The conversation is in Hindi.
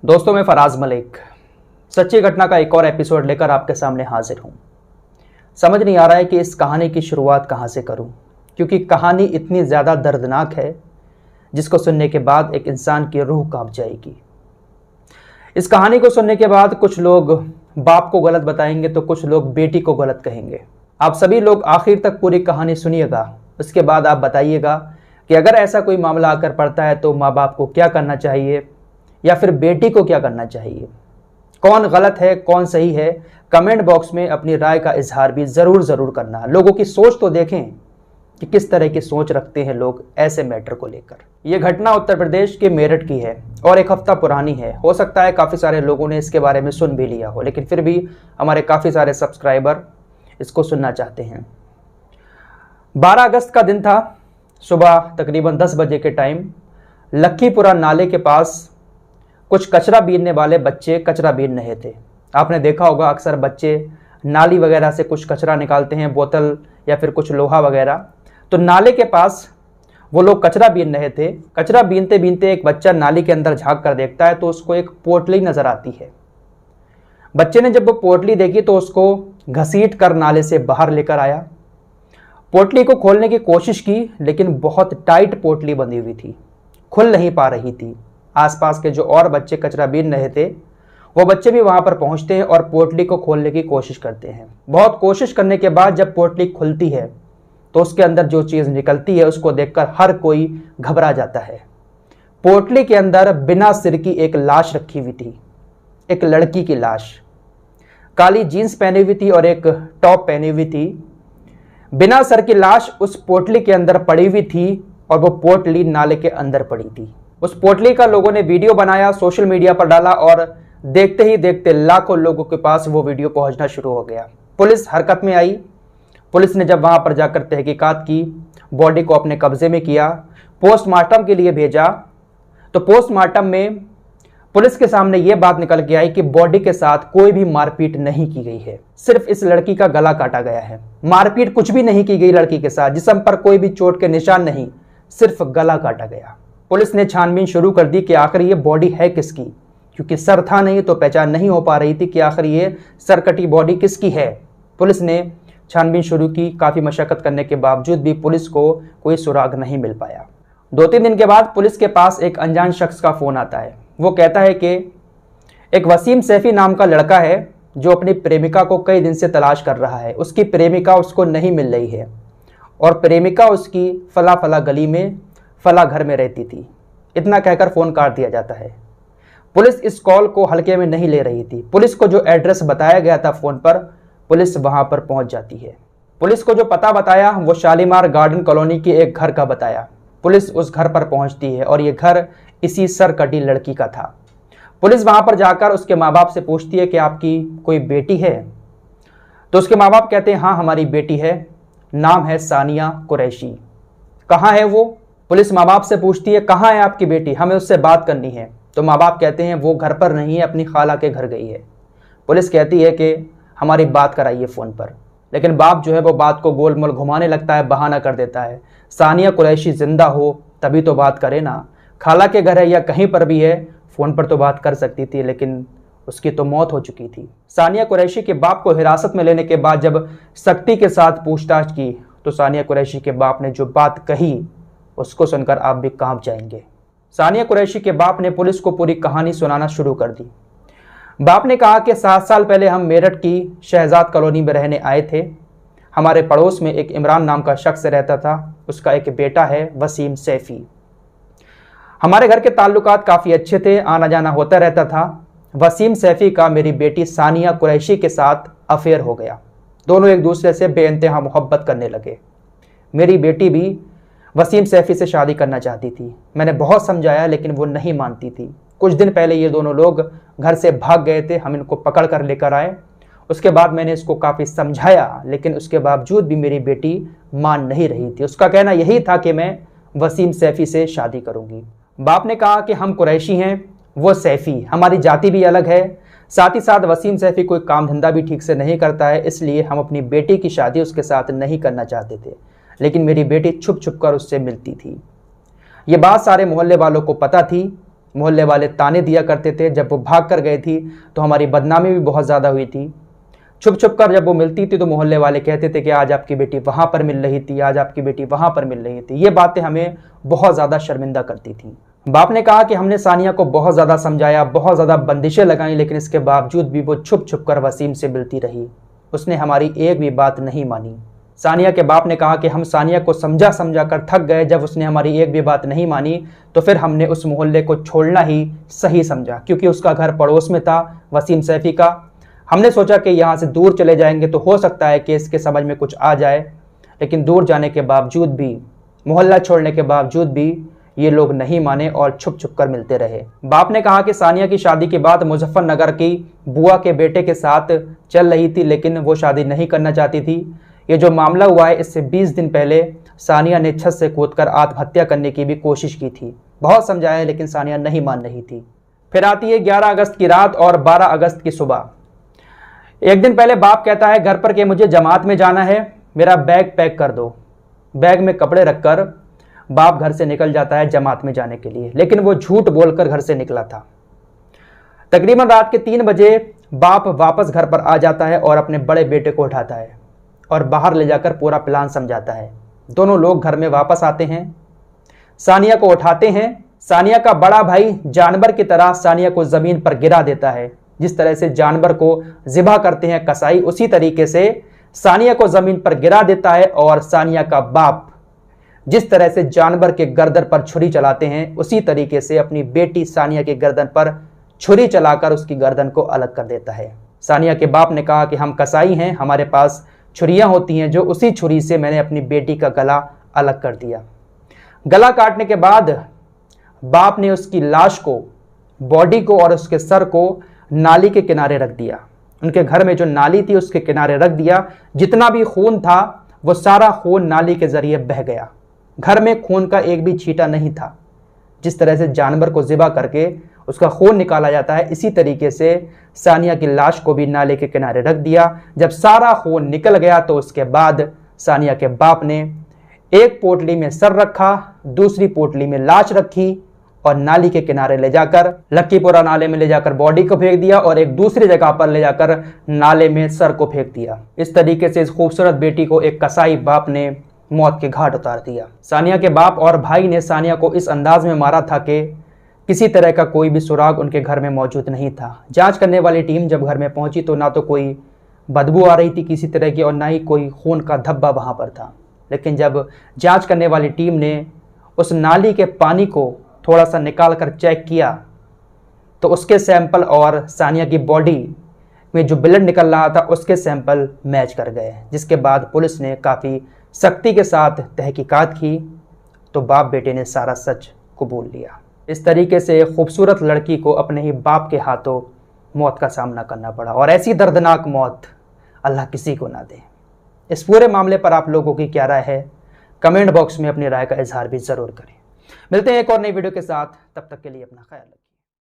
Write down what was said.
दोस्तों, मैं फराज मलिक सच्ची घटना का एक और एपिसोड लेकर आपके सामने हाजिर हूँ। समझ नहीं आ रहा है कि इस कहानी की शुरुआत कहाँ से करूँ, क्योंकि कहानी इतनी ज़्यादा दर्दनाक है जिसको सुनने के बाद एक इंसान की रूह कांप जाएगी। इस कहानी को सुनने के बाद कुछ लोग बाप को गलत बताएंगे तो कुछ लोग बेटी को गलत कहेंगे। आप सभी लोग आखिर तक पूरी कहानी सुनिएगा, उसके बाद आप बताइएगा कि अगर ऐसा कोई मामला आकर पड़ता है तो माँ बाप को क्या करना चाहिए या फिर बेटी को क्या करना चाहिए। कौन गलत है कौन सही है, कमेंट बॉक्स में अपनी राय का इजहार भी ज़रूर करना। लोगों की सोच तो देखें कि किस तरह की सोच रखते हैं लोग ऐसे मैटर को लेकर। यह घटना उत्तर प्रदेश के मेरठ की है और एक हफ्ता पुरानी है। हो सकता है काफ़ी सारे लोगों ने इसके बारे में सुन भी लिया हो, लेकिन फिर भी हमारे काफ़ी सारे सब्सक्राइबर इसको सुनना चाहते हैं। 12 अगस्त का दिन था। सुबह तकरीबन 10 बजे के टाइम लखीपुरा नाले के पास कुछ कचरा बीनने वाले बच्चे कचरा बीन रहे थे। आपने देखा होगा अक्सर बच्चे नाली वगैरह से कुछ कचरा निकालते हैं, बोतल या फिर कुछ लोहा वगैरह। तो नाले के पास वो लोग कचरा बीन रहे थे। कचरा बीनते बीनते एक बच्चा नाली के अंदर झांक कर देखता है तो उसको एक पोटली नजर आती है। बच्चे ने जब वो पोटली देखी तो उसको घसीट कर नाले से बाहर लेकर आया। पोटली को खोलने की कोशिश की, लेकिन बहुत टाइट पोटली बंधी हुई थी, खुल नहीं पा रही थी। आसपास के जो और बच्चे कचरा बीन रहे थे वो बच्चे भी वहां पर पहुंचते हैं और पोटली को खोलने की कोशिश करते हैं। बहुत कोशिश करने के बाद जब पोटली खुलती है तो उसके अंदर जो चीज़ निकलती है उसको देखकर हर कोई घबरा जाता है। पोटली के अंदर बिना सिर की एक लाश रखी हुई थी, एक लड़की की लाश। काली जीन्स पहनी हुई थी और एक टॉप पहनी हुई थी। बिना सर की लाश उस पोटली के अंदर पड़ी हुई थी और वो पोटली नाले के अंदर पड़ी थी। उस पोटली का लोगों ने वीडियो बनाया, सोशल मीडिया पर डाला और देखते ही देखते लाखों लोगों के पास वो वीडियो पहुंचना शुरू हो गया। पुलिस हरकत में आई। पुलिस ने जब वहां पर जाकर तहकीकात की, बॉडी को अपने कब्जे में किया, पोस्टमार्टम के लिए भेजा, तो पोस्टमार्टम में पुलिस के सामने ये बात निकल के आई कि बॉडी के साथ कोई भी मारपीट नहीं की गई है, सिर्फ इस लड़की का गला काटा गया है। मारपीट कुछ भी नहीं की गई लड़की के साथ, जिस्म पर कोई भी चोट के निशान नहीं, सिर्फ गला काटा गया। पुलिस ने छानबीन शुरू कर दी कि आखिर ये बॉडी है किसकी, क्योंकि सर था नहीं तो पहचान नहीं हो पा रही थी कि आखिर ये सरकटी बॉडी किसकी है। पुलिस ने छानबीन शुरू की। काफ़ी मशक्कत करने के बावजूद भी पुलिस को कोई सुराग नहीं मिल पाया। 2-3 दिन के बाद पुलिस के पास एक अनजान शख्स का फ़ोन आता है। वो कहता है कि एक वसीम सैफी नाम का लड़का है जो अपनी प्रेमिका को कई दिन से तलाश कर रहा है। उसकी प्रेमिका उसको नहीं मिल रही है और प्रेमिका उसकी फला फला गली में फला घर में रहती थी। इतना कहकर फ़ोन काट दिया जाता है। पुलिस इस कॉल को हल्के में नहीं ले रही थी। पुलिस को जो एड्रेस बताया गया था फ़ोन पर, पुलिस वहां पर पहुंच जाती है। पुलिस को जो पता बताया वो शालीमार गार्डन कॉलोनी के एक घर का बताया। पुलिस उस घर पर पहुंचती है और ये घर इसी सरकटी लड़की का था। पुलिस वहां पर जाकर उसके माँ बाप से पूछती है कि आपकी कोई बेटी है? तो उसके माँ बाप कहते हैं हाँ हमारी बेटी है, नाम है सानिया कुरैशी। कहाँ है वो? पुलिस माँ बाप से पूछती है कहाँ है आपकी बेटी, हमें उससे बात करनी है। तो माँ बाप कहते हैं वो घर पर नहीं है, अपनी खाला के घर गई है। पुलिस कहती है कि हमारी बात कराइए फ़ोन पर, लेकिन बाप जो है वो बात को गोल मोल घुमाने लगता है, बहाना कर देता है। सानिया कुरैशी जिंदा हो तभी तो बात करे ना, खाला के घर है या कहीं पर भी है, फ़ोन पर तो बात कर सकती थी, लेकिन उसकी तो मौत हो चुकी थी। सानिया कुरैशी के बाप को हिरासत में लेने के बाद जब सख्ती के साथ पूछताछ की तो सानिया कुरैशी के बाप ने जो बात कही उसको सुनकर आप भी कांप जाएंगे। सानिया कुरैशी के बाप ने पुलिस को पूरी कहानी सुनाना शुरू कर दी। बाप ने कहा कि 7 साल पहले हम मेरठ की शहजाद कॉलोनी में रहने आए थे। हमारे पड़ोस में एक इमरान नाम का शख्स रहता था, उसका एक बेटा है वसीम सैफी। हमारे घर के ताल्लुकात काफ़ी अच्छे थे, आना जाना होता रहता था। वसीम सैफी का मेरी बेटी सानिया कुरैशी के साथ अफेयर हो गया। दोनों एक दूसरे से बेइंतहा मोहब्बत करने लगे। मेरी बेटी भी वसीम सैफी से शादी करना चाहती थी। मैंने बहुत समझाया लेकिन वो नहीं मानती थी। कुछ दिन पहले ये दोनों लोग घर से भाग गए थे, हम इनको पकड़ कर लेकर आए। उसके बाद मैंने इसको काफ़ी समझाया, लेकिन उसके बावजूद भी मेरी बेटी मान नहीं रही थी। उसका कहना यही था कि मैं वसीम सैफी से शादी करूंगी। बाप ने कहा कि हम कुरैशी हैं, वो सैफी, हमारी जाति भी अलग है, साथ ही साथ वसीम सैफी कोई काम धंधा भी ठीक से नहीं करता है, इसलिए हम अपनी बेटी की शादी उसके साथ नहीं करना चाहते थे। लेकिन मेरी बेटी छुप छुप कर उससे मिलती थी। ये बात सारे मोहल्ले वालों को पता थी। मोहल्ले वाले ताने दिया करते थे। जब वो भाग कर गई थी तो हमारी बदनामी भी बहुत ज़्यादा हुई थी। छुप छुप कर जब वो मिलती थी तो मोहल्ले वाले कहते थे कि आज आपकी बेटी वहाँ पर मिल रही थी, आज आपकी बेटी वहाँ पर मिल रही थी। ये बातें हमें बहुत ज़्यादा शर्मिंदा करती थी। बाप ने कहा कि हमने सानिया को बहुत ज़्यादा समझाया, बहुत ज़्यादा बंदिशें लगाई, लेकिन इसके बावजूद भी वो छुप छुप कर वसीम से मिलती रही। उसने हमारी एक भी बात नहीं मानी। सानिया के बाप ने कहा कि हम सानिया को समझा समझा कर थक गए। जब उसने हमारी एक भी बात नहीं मानी तो फिर हमने उस मोहल्ले को छोड़ना ही सही समझा, क्योंकि उसका घर पड़ोस में था, वसीम सैफी का। हमने सोचा कि यहाँ से दूर चले जाएंगे तो हो सकता है कि इसके समझ में कुछ आ जाए, लेकिन दूर जाने के बावजूद भी, मोहल्ला छोड़ने के बावजूद भी ये लोग नहीं माने और छुप छुप कर मिलते रहे। बाप ने कहा कि सानिया की शादी के बाद मुजफ्फरनगर की बुआ के बेटे के साथ चल रही थी, लेकिन वो शादी नहीं करना चाहती थी। ये जो मामला हुआ है, इससे 20 दिन पहले सानिया ने छत से कूदकर आत्महत्या करने की भी कोशिश की थी। बहुत समझाया लेकिन सानिया नहीं मान रही थी। फिर आती है 11 अगस्त की रात और 12 अगस्त की सुबह। एक दिन पहले बाप कहता है घर पर कि मुझे जमात में जाना है, मेरा बैग पैक कर दो। बैग में कपड़े रखकर बाप घर से निकल जाता है जमात में जाने के लिए, लेकिन वो झूठ बोलकर घर से निकला था। तकरीबन रात के 3 बजे बाप वापस घर पर आ जाता है और अपने बड़े बेटे को उठाता है और बाहर ले जाकर पूरा प्लान समझाता है। दोनों लोग घर में वापस आते हैं, सानिया को उठाते हैं। सानिया का बड़ा भाई जानवर की तरह सानिया को जमीन पर गिरा देता है। जिस तरह से जानवर को ज़िबा करते हैं कसाई, उसी तरीके से सानिया को जमीन पर गिरा देता है। और सानिया का बाप जिस तरह से जानवर के गर्दन पर छुरी चलाते हैं, उसी तरीके से अपनी बेटी सानिया के गर्दन पर छुरी चलाकर उसकी गर्दन को अलग कर देता है। सानिया के बाप ने कहा कि हम कसाई हैं, हमारे पास छुरियां होती हैं, जो उसी छुरी से मैंने अपनी बेटी का गला अलग कर दिया। गला काटने के बाद बाप ने उसकी लाश को, बॉडी को और उसके सर को नाली के किनारे रख दिया। उनके घर में जो नाली थी उसके किनारे रख दिया। जितना भी खून था वो सारा खून नाली के जरिए बह गया। घर में खून का एक भी छींटा नहीं था। जिस तरह से जानवर को ज़िबा करके उसका खून निकाला जाता है, इसी तरीके से सानिया की लाश को भी नाले के किनारे रख दिया। जब सारा खून निकल गया तो उसके बाद सानिया के बाप ने एक पोटली में सर रखा, दूसरी पोटली में लाश रखी और नाली के किनारे ले जाकर, लक्कीपुरा नाले में ले जाकर बॉडी को फेंक दिया और एक दूसरी जगह पर ले जाकर नाले में सर को फेंक दिया। इस तरीके से इस खूबसूरत बेटी को एक कसाई बाप ने मौत के घाट उतार दिया। सानिया के बाप और भाई ने सानिया को इस अंदाज में मारा था कि किसी तरह का कोई भी सुराग उनके घर में मौजूद नहीं था। जांच करने वाली टीम जब घर में पहुंची तो ना तो कोई बदबू आ रही थी किसी तरह की और ना ही कोई खून का धब्बा वहां पर था। लेकिन जब जांच करने वाली टीम ने उस नाली के पानी को थोड़ा सा निकाल कर चेक किया तो उसके सैंपल और सानिया की बॉडी में जो ब्लड निकल रहा था उसके सैंपल मैच कर गए, जिसके बाद पुलिस ने काफ़ी सख्ती के साथ तहकीकात की तो बाप बेटे ने सारा सच कबूल लिया। इस तरीके से खूबसूरत लड़की को अपने ही बाप के हाथों मौत का सामना करना पड़ा और ऐसी दर्दनाक मौत अल्लाह किसी को ना दे। इस पूरे मामले पर आप लोगों की क्या राय है, कमेंट बॉक्स में अपनी राय का इजहार भी ज़रूर करें। मिलते हैं एक और नई वीडियो के साथ, तब तक के लिए अपना ख्याल रखिए।